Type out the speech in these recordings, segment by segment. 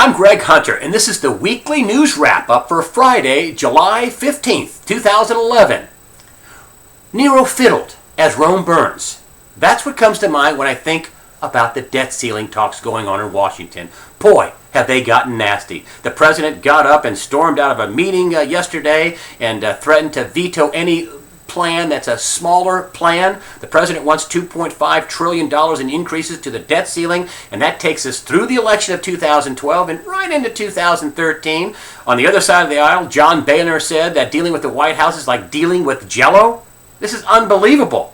I'm Greg Hunter, and this is the weekly news wrap-up for Friday, July 15th, 2011. Nero fiddled as Rome burns. That's what comes to mind when I think about the debt ceiling talks going on in Washington. Boy, have they gotten nasty. The president got up and stormed out of a meeting yesterday and threatened to veto any plan that's a smaller plan. The president wants $2.5 trillion in increases to the debt ceiling, and that takes us through the election of 2012 and right into 2013. On the other side of the aisle, John Boehner said that dealing with the White House is like dealing with Jell-O. This is unbelievable.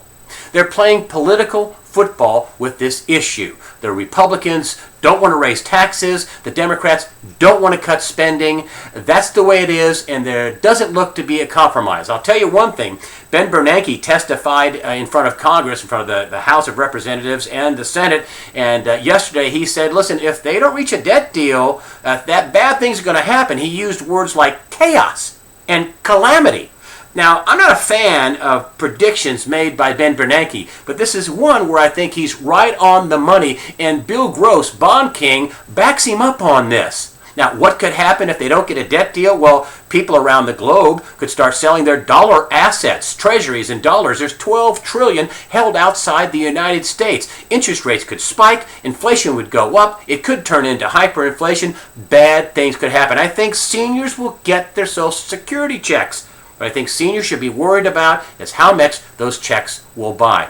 They're playing political football with this issue. The Republicans don't want to raise taxes. The Democrats don't want to cut spending. That's the way it is, and there doesn't look to be a compromise. I'll tell you one thing. Ben Bernanke testified in front of Congress, in front of the House of Representatives and the Senate, and yesterday he said, listen, if they don't reach a debt deal, that bad things are going to happen. He used words like chaos and calamity. Now, I'm not a fan of predictions made by Ben Bernanke, but this is one where I think he's right on the money, and Bill Gross, Bond King, backs him up on this. Now, what could happen if they don't get a debt deal? Well, people around the globe could start selling their dollar assets, treasuries in dollars. There's $12 trillion held outside the United States. Interest rates could spike, inflation would go up, it could turn into hyperinflation, bad things could happen. I think seniors will get their Social Security checks. What I think seniors should be worried about is how much those checks will buy.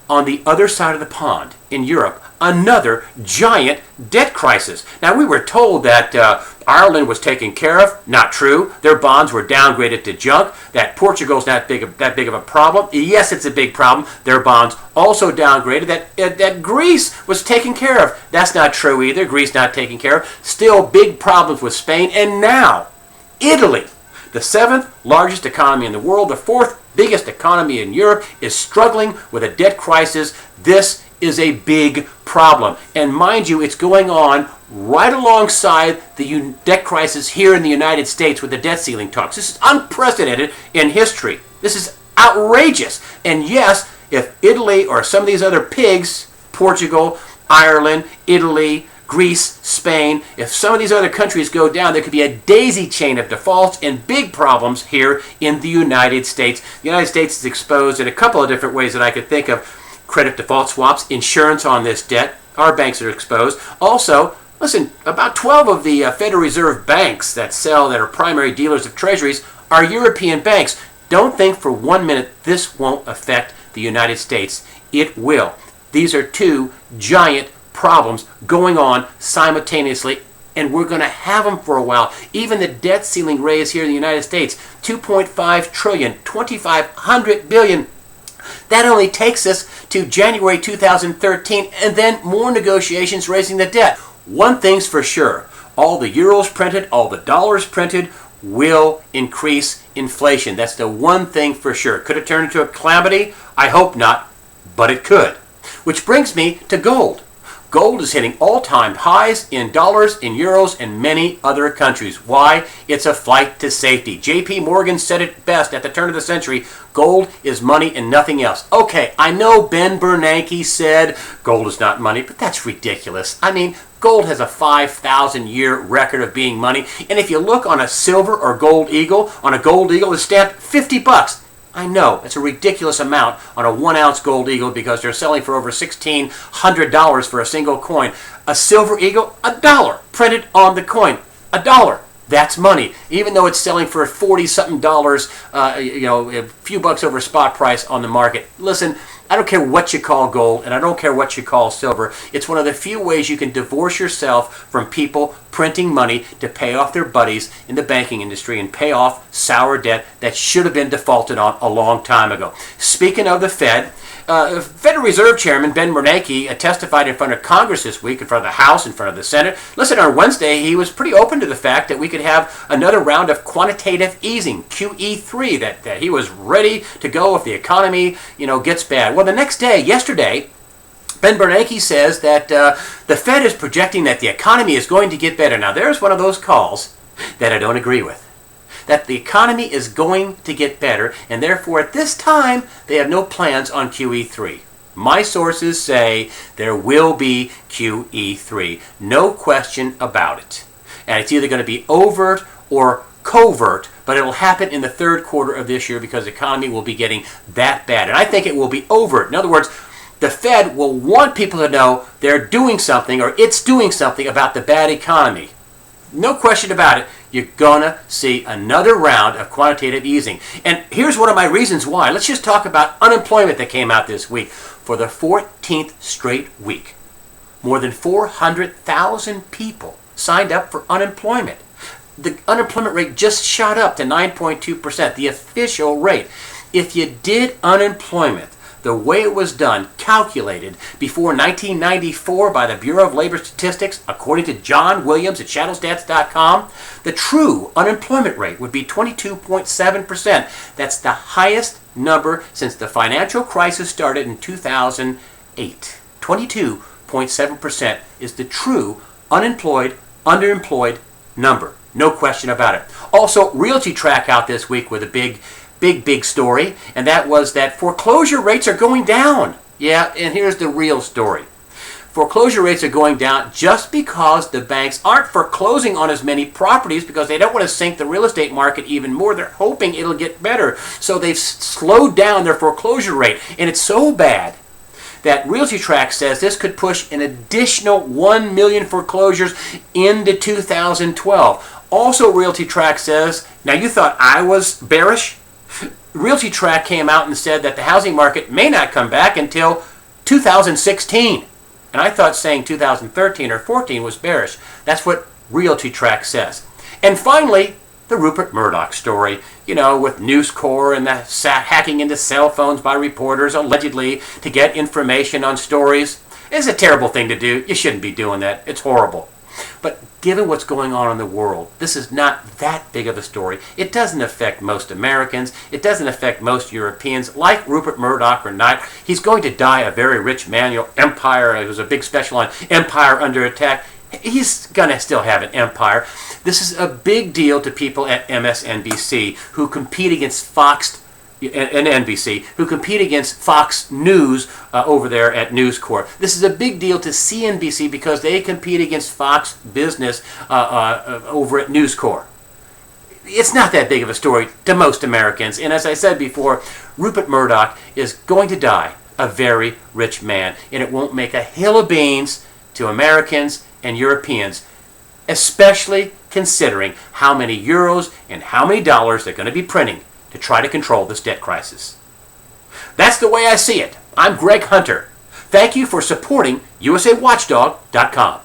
On the other side of the pond, in Europe, another giant debt crisis. Now, we were told that Ireland was taken care of. Not true. Their bonds were downgraded to junk. That Portugal's not that big of a problem. Yes, it's a big problem. Their bonds also downgraded. That Greece was taken care of. That's not true either. Greece not taken care of. Still big problems with Spain. And now, Italy, the seventh largest economy in the world, the fourth biggest economy in Europe, is struggling with a debt crisis. This is a big problem. And mind you, it's going on right alongside the debt crisis here in the United States with the debt ceiling talks. This is unprecedented in history. This is outrageous. And yes, if Italy or some of these other pigs, Portugal, Ireland, Italy, Greece, Spain, if some of these other countries go down, there could be a daisy chain of defaults and big problems here in the United States. The United States is exposed in a couple of different ways that I could think of. Credit default swaps, insurance on this debt. Our banks are exposed. Also, listen, about 12 of the Federal Reserve banks that are primary dealers of treasuries are European banks. Don't think for 1 minute this won't affect the United States. It will. These are two giant problems going on simultaneously, and we're going to have them for a while. Even the debt ceiling raise here in the United States, $2.5 trillion, $2,500 billion. That only takes us to January 2013, and then more negotiations raising the debt. One thing's for sure, all the euros printed, all the dollars printed will increase inflation. That's the one thing for sure. Could it turn into a calamity? I hope not, but it could. Which brings me to gold. Gold is hitting all-time highs in dollars, in euros, and many other countries. Why? It's a flight to safety. J.P. Morgan said it best at the turn of the century. Gold is money and nothing else. Okay, I know Ben Bernanke said gold is not money, but that's ridiculous. I mean, gold has a 5,000-year record of being money. And if you look on a silver or gold eagle, on a gold eagle it's stamped $50. I know, it's a ridiculous amount on a 1-ounce gold eagle because they're selling for over $1,600 for a single coin. A silver eagle, $1 printed on the coin. $1. That's money. Even though it's selling for $40-something, a few bucks over spot price on the market. Listen, I don't care what you call gold, and I don't care what you call silver. It's one of the few ways you can divorce yourself from people printing money to pay off their buddies in the banking industry and pay off sour debt that should have been defaulted on a long time ago. Speaking of the Fed, Federal Reserve Chairman Ben Bernanke testified in front of Congress this week, in front of the House, in front of the Senate. Listen, on Wednesday, he was pretty open to the fact that we could have another round of quantitative easing, QE3, that he was ready to go if the economy, gets bad. Well, the next day, yesterday, Ben Bernanke says that the Fed is projecting that the economy is going to get better. Now, there's one of those calls that I don't agree with. That the economy is going to get better, and therefore at this time they have no plans on QE3. My sources say there will be QE3. No question about it. and it's either going to be overt or covert, but it'll happen in the third quarter of this year because the economy will be getting that bad. And I think it will be overt. In other words, the Fed will want people to know they're doing something or it's doing something about the bad economy. No question about it. You're going to see another round of quantitative easing. And here's one of my reasons why. Let's just talk about unemployment that came out this week. For the 14th straight week, more than 400,000 people signed up for unemployment. The unemployment rate just shot up to 9.2%, the official rate. If you did unemployment the way it was done, calculated before 1994 by the Bureau of Labor Statistics, according to John Williams at shadowstats.com, the true unemployment rate would be 22.7%. That's the highest number since the financial crisis started in 2008. 22.7% is the true unemployed, underemployed number. No question about it. Also, RealtyTrack out this week with a big story, and that was that foreclosure rates are going down. Yeah, and here's the real story. Foreclosure rates are going down just because the banks aren't foreclosing on as many properties because they don't want to sink the real estate market even more. They're hoping it'll get better. So they've slowed down their foreclosure rate, and it's so bad that RealtyTrack says this could push an additional 1 million foreclosures into 2012. Also, RealtyTrack says, now you thought I was bearish? RealtyTrack came out and said that the housing market may not come back until 2016. And I thought saying 2013 or 14 was bearish. That's what RealtyTrack says. And finally, the Rupert Murdoch story, with News Corp and the hacking into cell phones by reporters allegedly to get information on stories. It's a terrible thing to do. You shouldn't be doing that. It's horrible. But given what's going on in the world, this is not that big of a story. It doesn't affect most Americans. It doesn't affect most Europeans. Like Rupert Murdoch or not, he's going to die a very rich man. Empire, it was a big special on Empire Under Attack. He's going to still have an empire. This is a big deal to people at MSNBC who compete against Fox and NBC, who compete against Fox News over there at News Corp. This is a big deal to CNBC because they compete against Fox Business over at News Corp. It's not that big of a story to most Americans. And as I said before, Rupert Murdoch is going to die a very rich man. And it won't make a hill of beans to Americans and Europeans, especially considering how many euros and how many dollars they're going to be printing to try to control this debt crisis. That's the way I see it. I'm Greg Hunter. Thank you for supporting USAWatchdog.com.